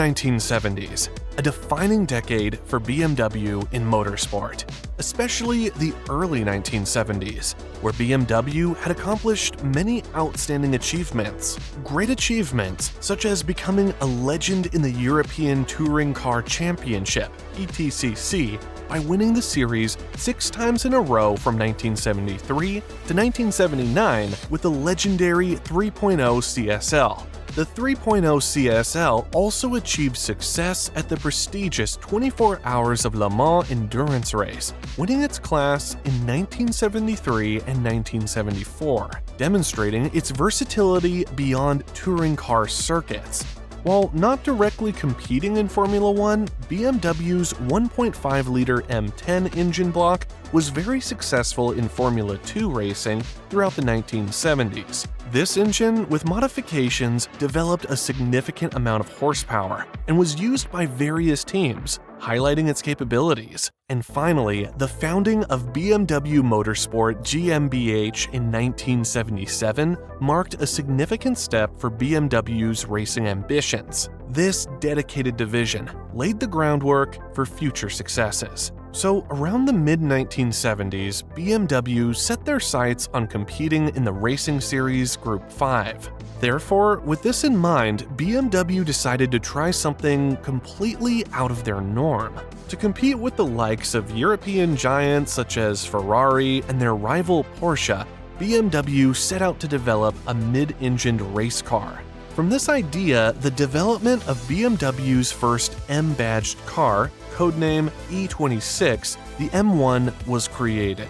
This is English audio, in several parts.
1970s, a defining decade for BMW in motorsport, especially the early 1970s, where BMW had accomplished many outstanding achievements. Great achievements such as becoming a legend in the European Touring Car Championship, ETCC, by winning the series 6 times in a row from 1973 to 1979 with the legendary 3.0 CSL. The 3.0 CSL also achieved success at the prestigious 24 Hours of Le Mans endurance race, winning its class in 1973 and 1974, demonstrating its versatility beyond touring car circuits. While not directly competing in Formula One, BMW's 1.5-liter M10 engine block was very successful in Formula 2 racing throughout the 1970s. This engine, with modifications, developed a significant amount of horsepower and was used by various teams, highlighting its capabilities. And finally, the founding of BMW Motorsport GmbH in 1977 marked a significant step for BMW's racing ambitions. This dedicated division laid the groundwork for future successes. So, around the mid-1970s, BMW set their sights on competing in the racing series Group 5. Therefore, with this in mind, BMW decided to try something completely out of their norm. To compete with the likes of European giants such as Ferrari and their rival Porsche, BMW set out to develop a mid-engined race car. From this idea, the development of BMW's first M-badged car, codename E26, the M1, was created.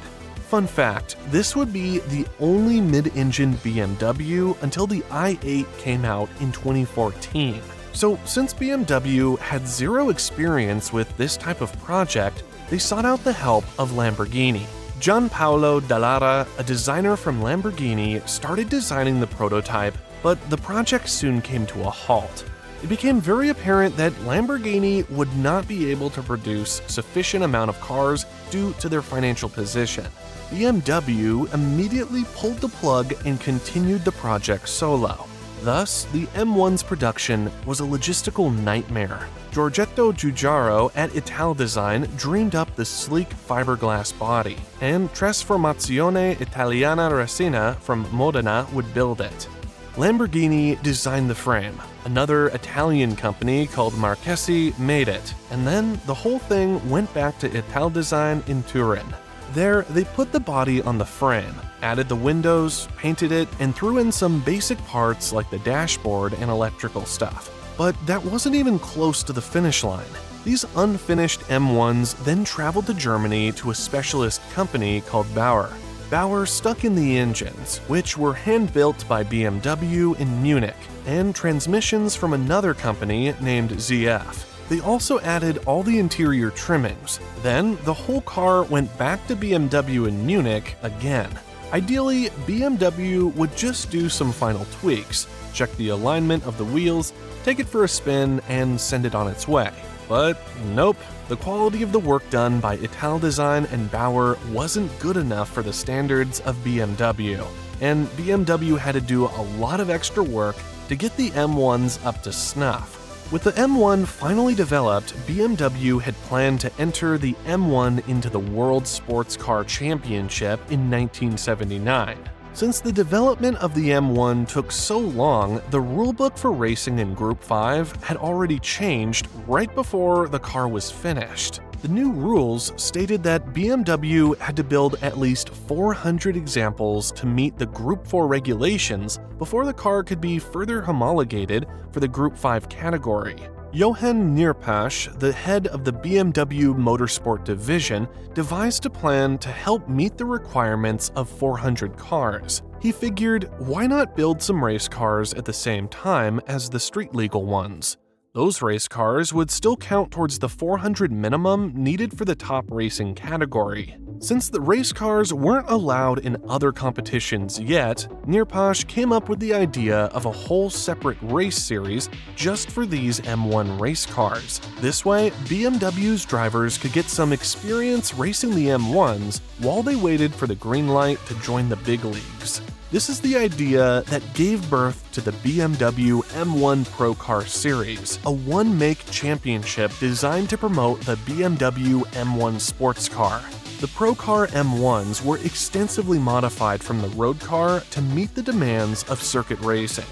Fun fact, this would be the only mid-engined BMW until the i8 came out in 2014. So since BMW had zero experience with this type of project, they sought out the help of Lamborghini. Gianpaolo Dallara, a designer from Lamborghini, started designing the prototype, but the project soon came to a halt. It became very apparent that Lamborghini would not be able to produce sufficient amount of cars due to their financial position. BMW immediately pulled the plug and continued the project solo. Thus, the M1's production was a logistical nightmare. Giorgetto Giugiaro at Italdesign dreamed up the sleek fiberglass body, and Trasformazione Italiana Resina from Modena would build it. Lamborghini designed the frame. Another Italian company called Marchesi made it, and then the whole thing went back to Italdesign in Turin. There, they put the body on the frame, added the windows, painted it, and threw in some basic parts like the dashboard and electrical stuff. But that wasn't even close to the finish line. These unfinished M1s then traveled to Germany to a specialist company called Bauer. Bauer stuck in the engines, which were hand-built by BMW in Munich, and transmissions from another company named ZF. They also added all the interior trimmings. Then, the whole car went back to BMW in Munich again. Ideally, BMW would just do some final tweaks, check the alignment of the wheels, take it for a spin, and send it on its way. But nope, the quality of the work done by Italdesign and Bauer wasn't good enough for the standards of BMW, and BMW had to do a lot of extra work to get the M1s up to snuff. With the M1 finally developed, BMW had planned to enter the M1 into the World Sports Car Championship in 1979. Since the development of the M1 took so long, the rulebook for racing in Group 5 had already changed right before the car was finished. The new rules stated that BMW had to build at least 400 examples to meet the Group 4 regulations before the car could be further homologated for the Group 5 category. Johann Nierpasch, the head of the BMW Motorsport division, devised a plan to help meet the requirements of 400 cars. He figured, why not build some race cars at the same time as the street-legal ones? Those race cars would still count towards the 400 minimum needed for the top racing category. Since the race cars weren't allowed in other competitions yet, Nierpasch came up with the idea of a whole separate race series just for these M1 race cars. This way, BMW's drivers could get some experience racing the M1s while they waited for the green light to join the big leagues. This is the idea that gave birth to the BMW M1 Procar Series, a one-make championship designed to promote the BMW M1 sports car. The Procar M1s were extensively modified from the road car to meet the demands of circuit racing.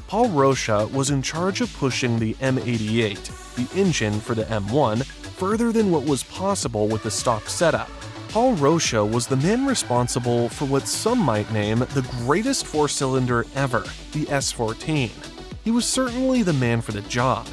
Paul Rocha was in charge of pushing the M88, the engine for the M1, further than what was possible with the stock setup. Paul Rocha was the man responsible for what some might name the greatest four-cylinder ever, the S14. He was certainly the man for the job.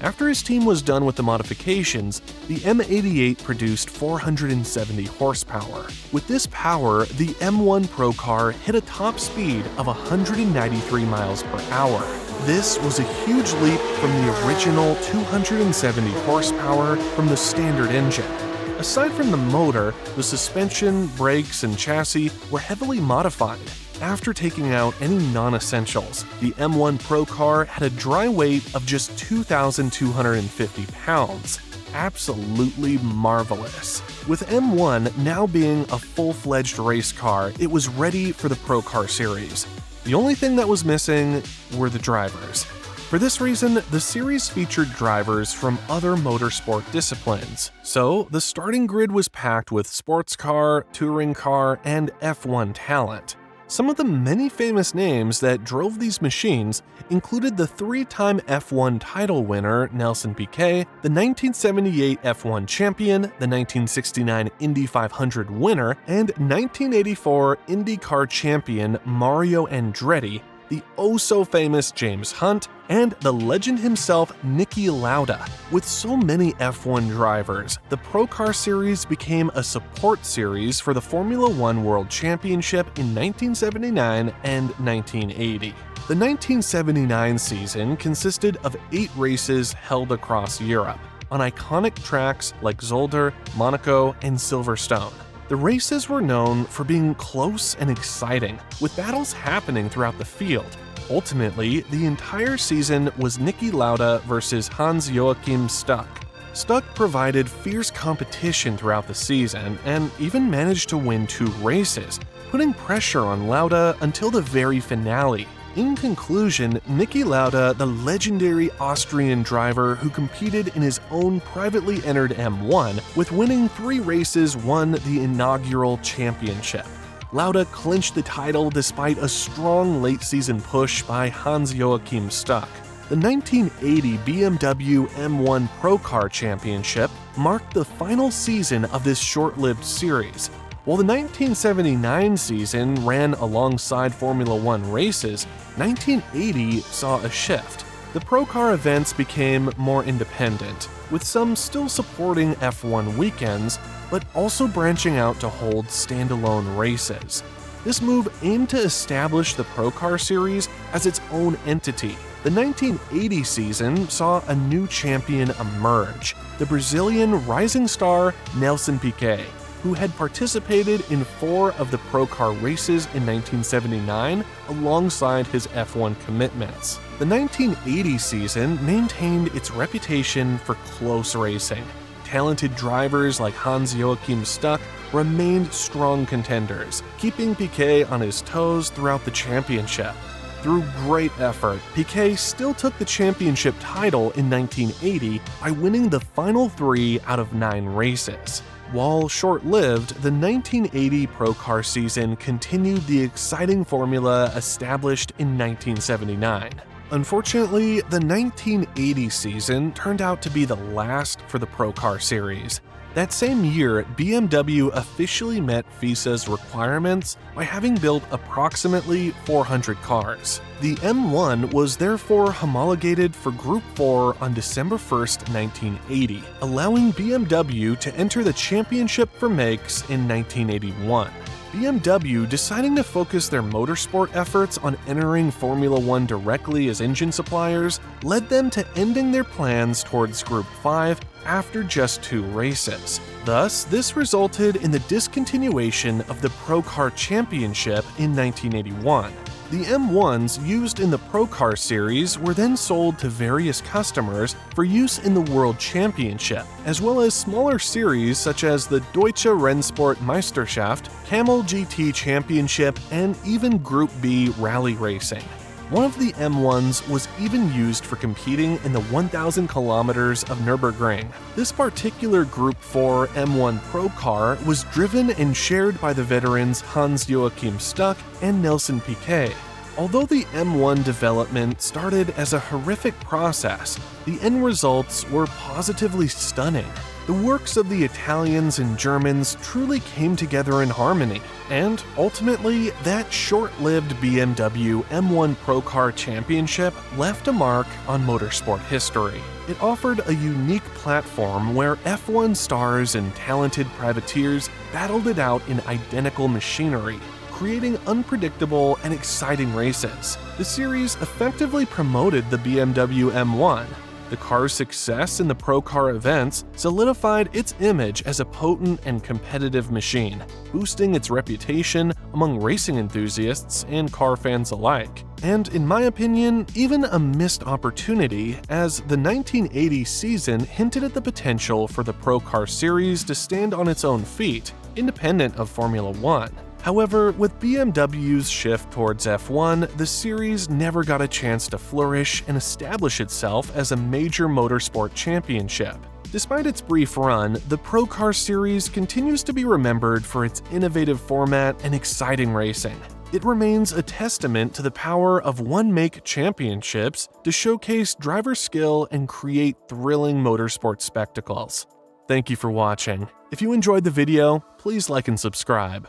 After his team was done with the modifications, the M88 produced 470 horsepower. With this power, the M1 Procar hit a top speed of 193 miles per hour. This was a huge leap from the original 270 horsepower from the standard engine. Aside from the motor, the suspension, brakes, and chassis were heavily modified. After taking out any non-essentials, the M1 Procar had a dry weight of just 2,250 pounds. Absolutely marvelous. With M1 now being a full-fledged race car, it was ready for the Procar series. The only thing that was missing were the drivers. For this reason, the series featured drivers from other motorsport disciplines, so the starting grid was packed with sports car, touring car, and F1 talent. Some of the many famous names that drove these machines included the three-time F1 title winner Nelson Piquet, the 1978 F1 champion, the 1969 Indy 500 winner, and 1984 IndyCar champion Mario Andretti, the oh-so-famous James Hunt, and the legend himself Niki Lauda. With so many F1 drivers, the Procar Series became a support series for the Formula One World Championship in 1979 and 1980. The 1979 season consisted of 8 races held across Europe, on iconic tracks like Zolder, Monaco, and Silverstone. The races were known for being close and exciting, with battles happening throughout the field. Ultimately, the entire season was Niki Lauda versus Hans-Joachim Stuck. Stuck provided fierce competition throughout the season and even managed to win 2 races, putting pressure on Lauda until the very finale. In conclusion, Niki Lauda, the legendary Austrian driver who competed in his own privately entered M1, with winning 3 races, won the inaugural championship. Lauda clinched the title despite a strong late-season push by Hans-Joachim Stuck. The 1980 BMW M1 Procar Championship marked the final season of this short-lived series. While the 1979 season ran alongside Formula One races, 1980 saw a shift. The Procar events became more independent, with some still supporting F1 weekends, but also branching out to hold standalone races. This move aimed to establish the Procar series as its own entity. The 1980 season saw a new champion emerge, the Brazilian rising star Nelson Piquet, who had participated in 4 of the Procar races in 1979 alongside his F1 commitments. The 1980 season maintained its reputation for close racing. Talented drivers like Hans-Joachim Stuck remained strong contenders, keeping Piquet on his toes throughout the championship. Through great effort, Piquet still took the championship title in 1980 by winning the final 3 out of 9 races. While short-lived, the 1980 Procar season continued the exciting formula established in 1979. Unfortunately, the 1980 season turned out to be the last for the Procar series. That same year, BMW officially met FISA's requirements by having built approximately 400 cars. The M1 was therefore homologated for Group 4 on December 1, 1980, allowing BMW to enter the championship for makes in 1981. BMW deciding to focus their motorsport efforts on entering Formula One directly as engine suppliers led them to ending their plans towards Group 5 after just 2 races. Thus, this resulted in the discontinuation of the Procar Championship in 1981. The The M1s used in the Procar series were then sold to various customers for use in the World Championship, as well as smaller series such as the Deutsche Rennsport Meisterschaft, Camel GT Championship, and even Group B rally racing. One of the M1s was even used for competing in the 1,000 kilometers of Nürburgring. This particular Group 4 M1 Procar was driven and shared by the veterans Hans-Joachim Stuck and Nelson Piquet. Although the M1 development started as a horrific process, the end results were positively stunning. The works of the Italians and Germans truly came together in harmony, and ultimately, that short-lived BMW M1 Procar Championship left a mark on motorsport history. It offered a unique platform where F1 stars and talented privateers battled it out in identical machinery, creating unpredictable and exciting races. The series effectively promoted the BMW M1. The car's success in the Procar events solidified its image as a potent and competitive machine, boosting its reputation among racing enthusiasts and car fans alike. And in my opinion, even a missed opportunity, as the 1980 season hinted at the potential for the Procar series to stand on its own feet, independent of Formula One. However, with BMW's shift towards F1, the series never got a chance to flourish and establish itself as a major motorsport championship. Despite its brief run, the Procar series continues to be remembered for its innovative format and exciting racing. It remains a testament to the power of one-make championships to showcase driver skill and create thrilling motorsport spectacles. Thank you for watching. If you enjoyed the video, please like and subscribe.